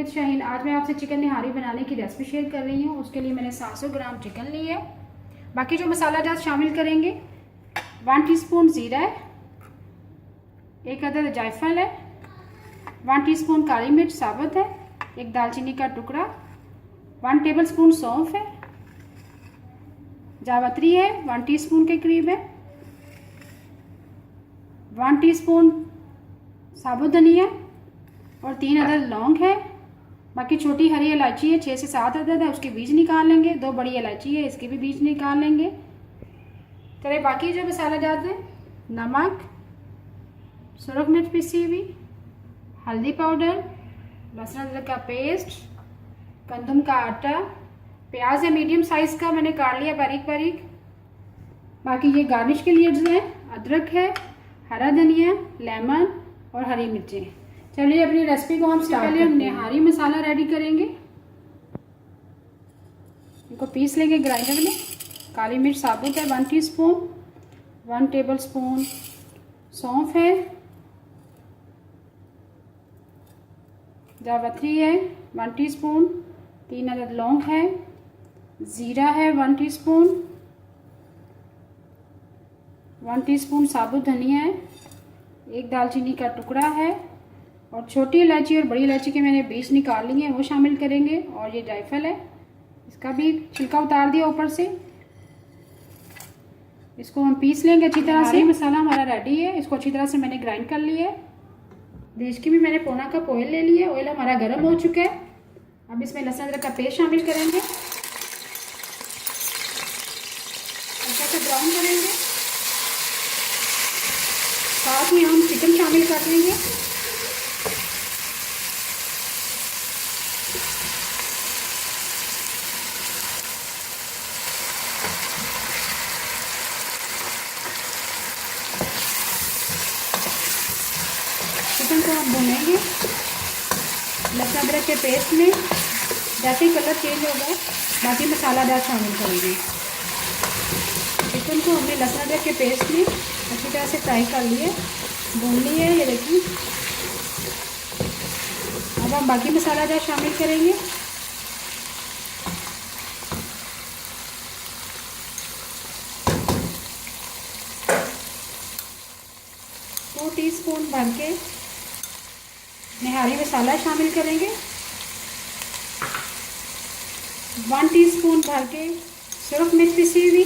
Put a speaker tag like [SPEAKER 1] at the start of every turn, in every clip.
[SPEAKER 1] शाहीन। आज मैं आपसे चिकन निहारी बनाने की रेसिपी शेयर कर रही हूँ। उसके लिए मैंने 700 ग्राम चिकन ली है। बाकी जो मसाला जात शामिल करेंगे, 1 टीस्पून ज़ीरा है, 1 अदद जायफल है, 1 टीस्पून काली मिर्च साबुत है, 1 दालचीनी का टुकड़ा, 1 टेबलस्पून सौंफ है, जावित्री है 1 टीस्पून के करीब है, 1 टीस्पून साबुत धनिया और 3 अदद लौंग है। बाकी छोटी हरी इलायची है 6 से 7 अदद है, उसके बीज निकाल लेंगे। 2 बड़ी इलायची है, इसके भी बीज निकाल लेंगे। चलिए बाकी जो मसाला जाते हैं, नमक, सुरख मिर्च पिसी हुई, हल्दी पाउडर, लहसुन अदरक का पेस्ट, गंदम का आटा, प्याज है मीडियम साइज़ का मैंने काट लिया बारीक बारीक। बाकी ये गार्निश के लिए जो है अदरक है, हरा धनिया, लेमन और हरी मिर्चें। चलिए अपनी रेसिपी को हम स्टार्ट करते हैं। हम निहारी मसाला रेडी करेंगे। इनको पीस लेंगे ग्राइंडर में। काली मिर्च साबुत है 1 टीस्पून, 1 टेबलस्पून सौंफ है, जावित्री है 1 टीस्पून, 3 अदद लौंग है, ज़ीरा है 1 टीस्पून, 1 टीस्पून साबुत धनिया है, 1 दालचीनी का टुकड़ा है और छोटी इलायची और बड़ी इलायची के मैंने बीज निकाल लिए हैं, वो शामिल करेंगे। और ये जायफल है, इसका भी छिलका उतार दिया ऊपर से। इसको हम पीस लेंगे अच्छी तरह से। मसाला हमारा रेडी है, इसको अच्छी तरह से मैंने ग्राइंड कर लिया है। देश की भी मैंने पौना कप ऑयल ले लिया है। ऑयल हमारा गर्म हो चुका है। अब इसमें लहसुन अदरक का पेस्ट शामिल करेंगे, अच्छा से ब्राउन करेंगे। साथ ही हम चिकन शामिल कर लेंगे। चिकन को हम भूनेंगे लहसुन अदरक के पेस्ट में। जैसे ही कलर चेंज होगा बाकी मसाला दाल शामिल करेंगे। चिकन को हमने लहसुन अदरक के पेस्ट में अच्छी तरह से फ्राई कर लिए, भून लिए। ये देखिए, अब हम बाकी मसाला दाल शामिल करेंगे। दो टीस्पून भर के निहारी मसाला शामिल करेंगे। 1 टीस्पून भर के सुरख मिर्च पिसी हुई,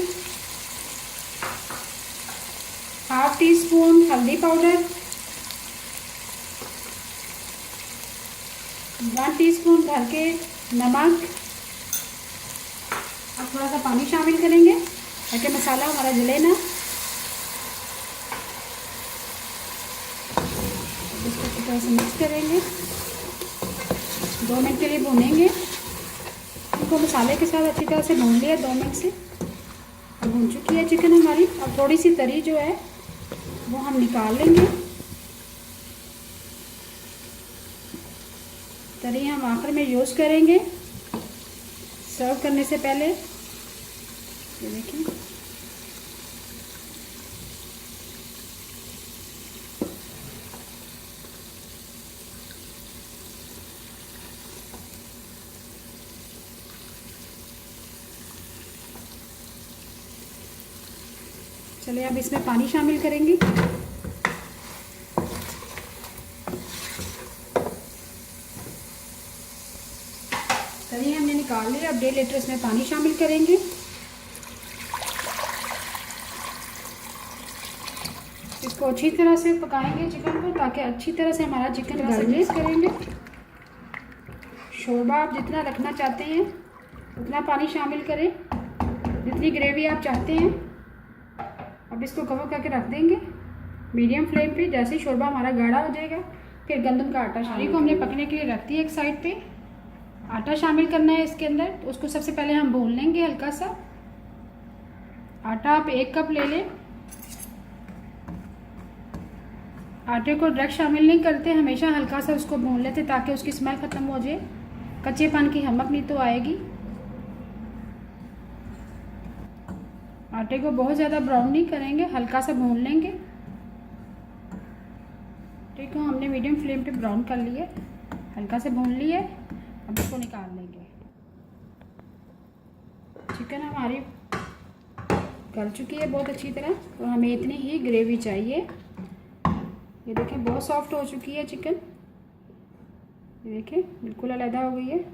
[SPEAKER 1] ½ टीस्पून हल्दी पाउडर, 1 टीस्पून भर के नमक। अब थोड़ा सा पानी शामिल करेंगे ताकि मसाला हमारा जले ना। इसको अच्छी तरह से मिक्स करेंगे, 2 मिनट के लिए भूनेंगे। इनको मसाले के साथ अच्छी तरह से भून लिया 2 मिनट से। अब भून चुकी है चिकन हमारी। अब थोड़ी सी तरी जो है वो हम निकाल लेंगे। तरी हम आखिर में यूज़ करेंगे सर्व करने से पहले। ये देखिए, चलिए अब इसमें पानी शामिल करेंगे। तरी हमने निकाल लिया। अब 1.5 लीटर इसमें पानी शामिल करेंगे। इसको अच्छी तरह से पकाएंगे चिकन को, ताकि अच्छी तरह से हमारा चिकन गले करेंगे। शोरबा आप जितना रखना चाहते हैं उतना पानी शामिल करें, जितनी ग्रेवी आप चाहते हैं। अब इसको कवर करके रख देंगे मीडियम फ्लेम पे। जैसे ही शोरबा हमारा गाढ़ा हो जाएगा फिर गंदम का आटा शामिल को हमने पकने के लिए रख दिया एक साइड पे। आटा शामिल करना है इसके अंदर, तो उसको सबसे पहले हम भून लेंगे हल्का सा। आटा आप 1 कप ले लें। आटे को डायरेक्ट शामिल नहीं करते, हमेशा हल्का सा उसको भून लेते ताकि उसकी स्मेल ख़त्म हो जाए, कच्चेपन की हमक नहीं तो आएगी। आटे को बहुत ज़्यादा ब्राउन नहीं करेंगे, हल्का सा भून लेंगे। आटे को हमने मीडियम फ्लेम पे ब्राउन कर लिया। हल्का से भून लिए, अब इसको निकाल लेंगे। चिकन हमारी गल चुकी है बहुत अच्छी तरह, तो हमें इतनी ही ग्रेवी चाहिए। ये देखें बहुत सॉफ्ट हो चुकी है चिकन, ये देखें बिल्कुल अलग हो गई है।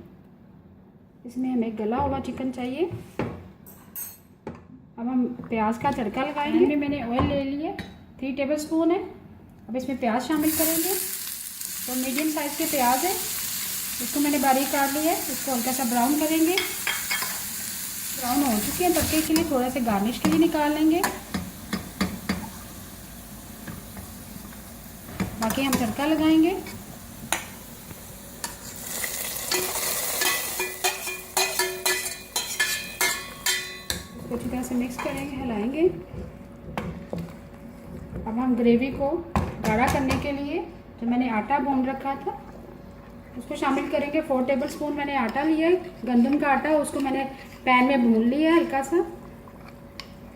[SPEAKER 1] इसमें हमें गला हुआ चिकन चाहिए। अब हम प्याज का तड़का लगाएंगे। इसमें मैंने ऑयल ले लिए 3 टेबलस्पून है। अब इसमें प्याज शामिल करेंगे। तो मीडियम साइज़ के प्याज है, इसको मैंने बारीक काट लिया है। इसको हल्का सा ब्राउन करेंगे। ब्राउन हो चुके हैं, तड़के के लिए थोड़ा सा गार्निश के लिए निकाल लेंगे। बाकी हम तड़का लगाएंगे। इसको अच्छी तरह से मिक्स करेंगे, हिलाएंगे। अब हम ग्रेवी को गाढ़ा करने के लिए जो मैंने आटा भून रखा था उसको शामिल करेंगे। 4 टेबलस्पून मैंने आटा लिया है, गंदम का आटा, उसको मैंने पैन में भून लिया है हल्का सा।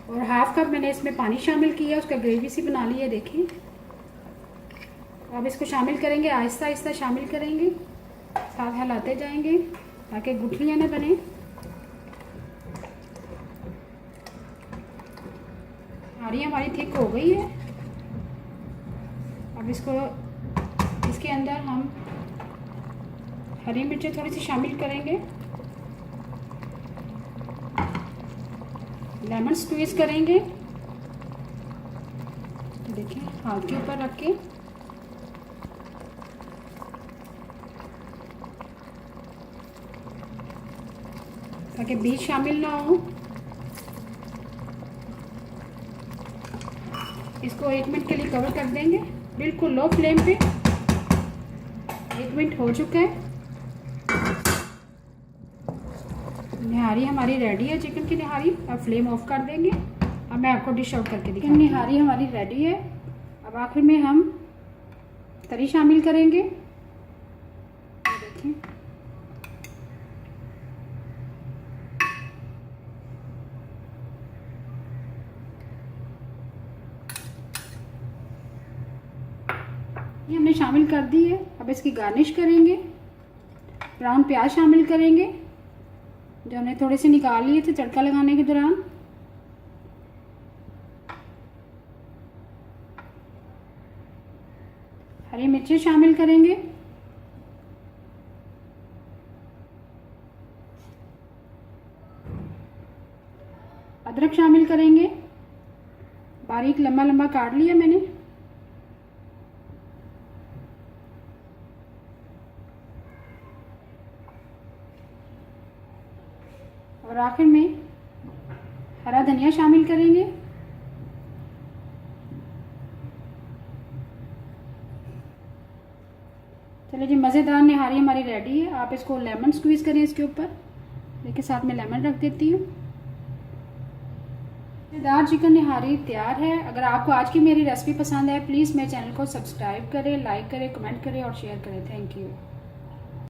[SPEAKER 1] और हाफ कप मैंने इसमें पानी शामिल किया, उसका ग्रेवी सी बना ली है, देखिए। अब इसको शामिल करेंगे, आहिस्ता आहिस्ता शामिल करेंगे, साथ हिलाते जाएंगे ताकि गुठलियाँ ना बने। हमारी थिक हो गई है। अब इसके अंदर हम हरी मिर्चें थोड़ी सी शामिल करेंगे, लेमन स्क्वीज करेंगे, देखिए हाथ के ऊपर रख के। ताकि बीज शामिल ना हो। इसको 1 मिनट के लिए कवर कर देंगे, बिल्कुल लो फ्लेम पे। 1 मिनट हो चुका है। निहारी हमारी रेडी है, चिकन की निहारी। अब फ्लेम ऑफ कर देंगे। अब मैं आपको डिश आउट करके दिखाऊंगी। निहारी हमारी रेडी है। अब आखिर में हम तरी शामिल करेंगे, देखिए। ये हमने शामिल कर दी है। अब इसकी गार्निश करेंगे। ब्राउन प्याज शामिल करेंगे जो हमने थोड़े से निकाल लिए थे तड़का लगाने के दौरान। हरी मिर्ची शामिल करेंगे। अदरक शामिल करेंगे, बारीक लंबा लंबा काट लिया मैंने। और आखिर में हरा धनिया शामिल करेंगे। चलिए जी, मज़ेदार निहारी हमारी रेडी है। आप इसको लेमन स्क्वीज़ करें इसके ऊपर। देखिए साथ में लेमन रख देती हूँ। मज़ेदार चिकन निहारी तैयार है। अगर आपको आज की मेरी रेसिपी पसंद है, प्लीज़ मेरे चैनल को सब्सक्राइब करें, लाइक करें, कमेंट करें और शेयर करें। Thank you.